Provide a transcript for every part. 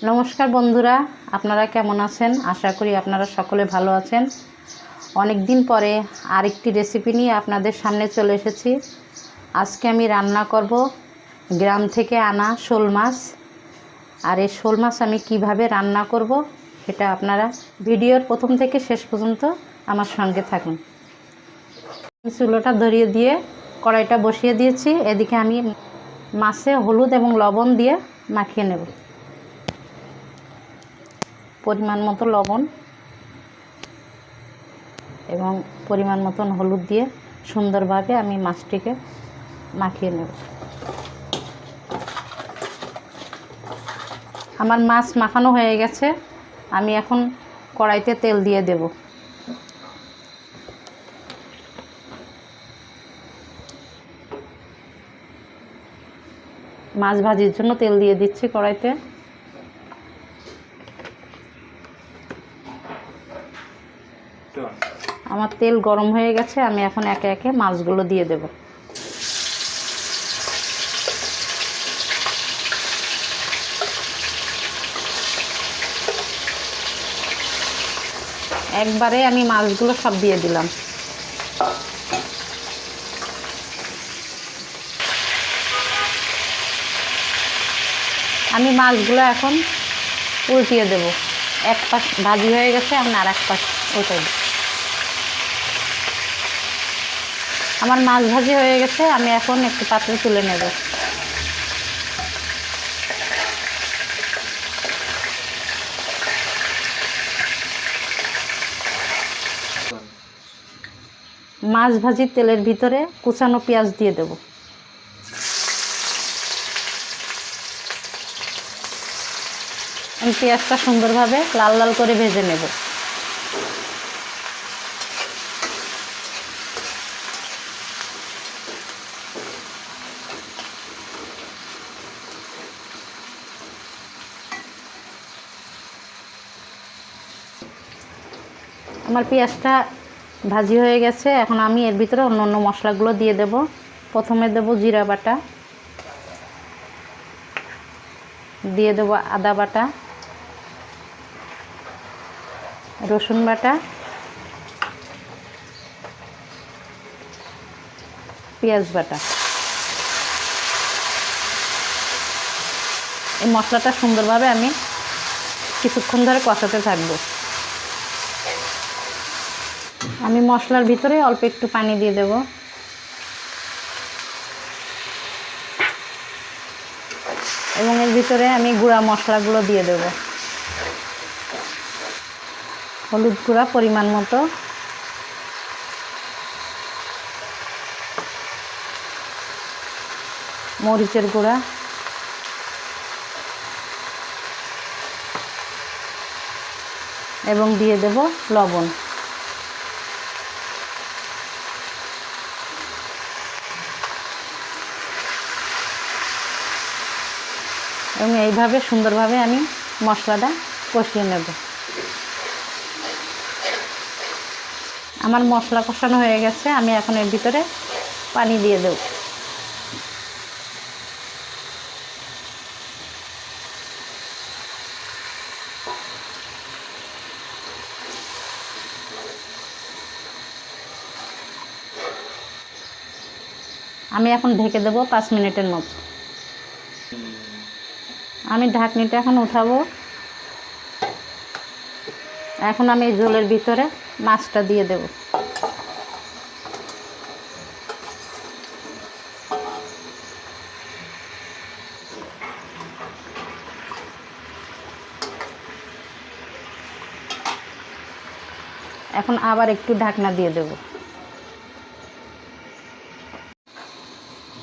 নমস্কার বন্ধুরা, আপনারা কেমন আছেন? আশা করি আপনারা সকলে ভালো আছেন। অনেক দিন পরে আরেকটি রেসিপি নিয়ে আপনাদের সামনে চলে এসেছি। আজকে আমি রান্না করব গ্রাম থেকে আনা শোল মাছ। আর এই শোল মাছ আমি কিভাবে রান্না করব সেটা আপনারা ভিডিওর প্রথম থেকে শেষ পর্যন্ত আমার সঙ্গে থাকুন। চুলোটা ধরিয়ে দিয়ে কড়াইটা বসিয়ে দিয়েছি। এদিকে আমি মাছে হলুদ এবং লবণ দিয়ে মাখিয়ে নেব। পরিমাণ মতো লবণ এবং পরিমাণ মতন হলুদ দিয়ে সুন্দরভাবে আমি মাছটিকে মাখিয়ে নেব। আমার মাছ মাখানো হয়ে গেছে। আমি এখন কড়াইতে তেল দিয়ে দেব। মাছ ভাজির জন্য তেল দিয়ে দিচ্ছি কড়াইতে। আমার তেল গরম হয়ে গেছে। আমি এখন একে একে মাছগুলো দিয়ে দেব। একবারে আমি মাছগুলো সব দিয়ে দিলাম। আমি মাছগুলো এখন উল্টিয়ে দেব। এক পাশ ভাজি হয়ে গেছে, এখন আর এক পাশ উল্টে দেব। আমার মাছ ভাজি হয়ে গেছে। আমি এখন একটু পাত্রে তুলে নেব। মাছ ভাজির তেলের ভিতরে কুচানো পেঁয়াজ দিয়ে দেব। আমি পেঁয়াজটা সুন্দরভাবে লাল লাল করে ভেজে নেব। আমার পেঁয়াজটা ভাজি হয়ে গেছে। এখন আমি এর ভিতরে অন্য অন্য মশলাগুলো দিয়ে দেব। প্রথমে দেব জিরা বাটা, দিয়ে দেব আদা বাটা, রসুন বাটা, পেঁয়াজ বাটা। এই মশলাটা সুন্দরভাবে আমি কিছুক্ষণ ধরে কষাতে থাকবো। আমি মশলার ভিতরে অল্প একটু পানি দিয়ে দেব। এবং এর ভিতরে আমি গুঁড়া মশলাগুলো দিয়ে দেব। হলুদ গুঁড়া পরিমাণ মতো, মরিচের গুঁড়া, এবং দিয়ে দেব লবণ। এবং এইভাবে সুন্দরভাবে আমি মশলাটা কষিয়ে নেব। আমার মশলা কষানো হয়ে গেছে। আমি এখন এর ভিতরে পানি দিয়ে দেব। আমি এখন ঢেকে দেব 5 মিনিটের মতো। আমি ঢাকনিটা এখন উঠাবো। এখন আমি এই ঝোলের ভিতরে মাছটা দিয়ে দেব। এখন আবার একটু ঢাকনা দিয়ে দেব।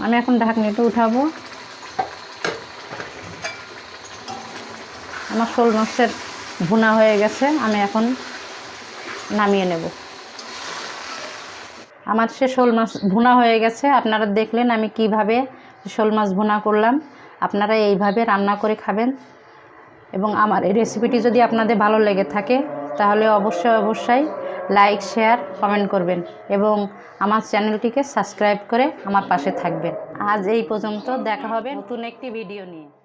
আমি এখন ঢাকনিটা উঠাবো। আমার শোল মাছের ভুনা হয়ে গেছে। আমি এখন নামিয়ে নেব। আমার সে শোল মাছ ভুনা হয়ে গেছে। আপনারা দেখলেন আমি কিভাবে শোল মাছ ভুনা করলাম। আপনারা এইভাবে রান্না করে খাবেন। এবং আমার এই রেসিপিটি যদি আপনাদের ভালো লেগে থাকে তাহলে অবশ্যই লাইক, শেয়ার, কমেন্ট করবেন এবং আমার চ্যানেলটিকে সাবস্ক্রাইব করে আমার পাশে থাকবেন। আজ এই পর্যন্ত। দেখা হবে নতুন একটি ভিডিও নিয়ে।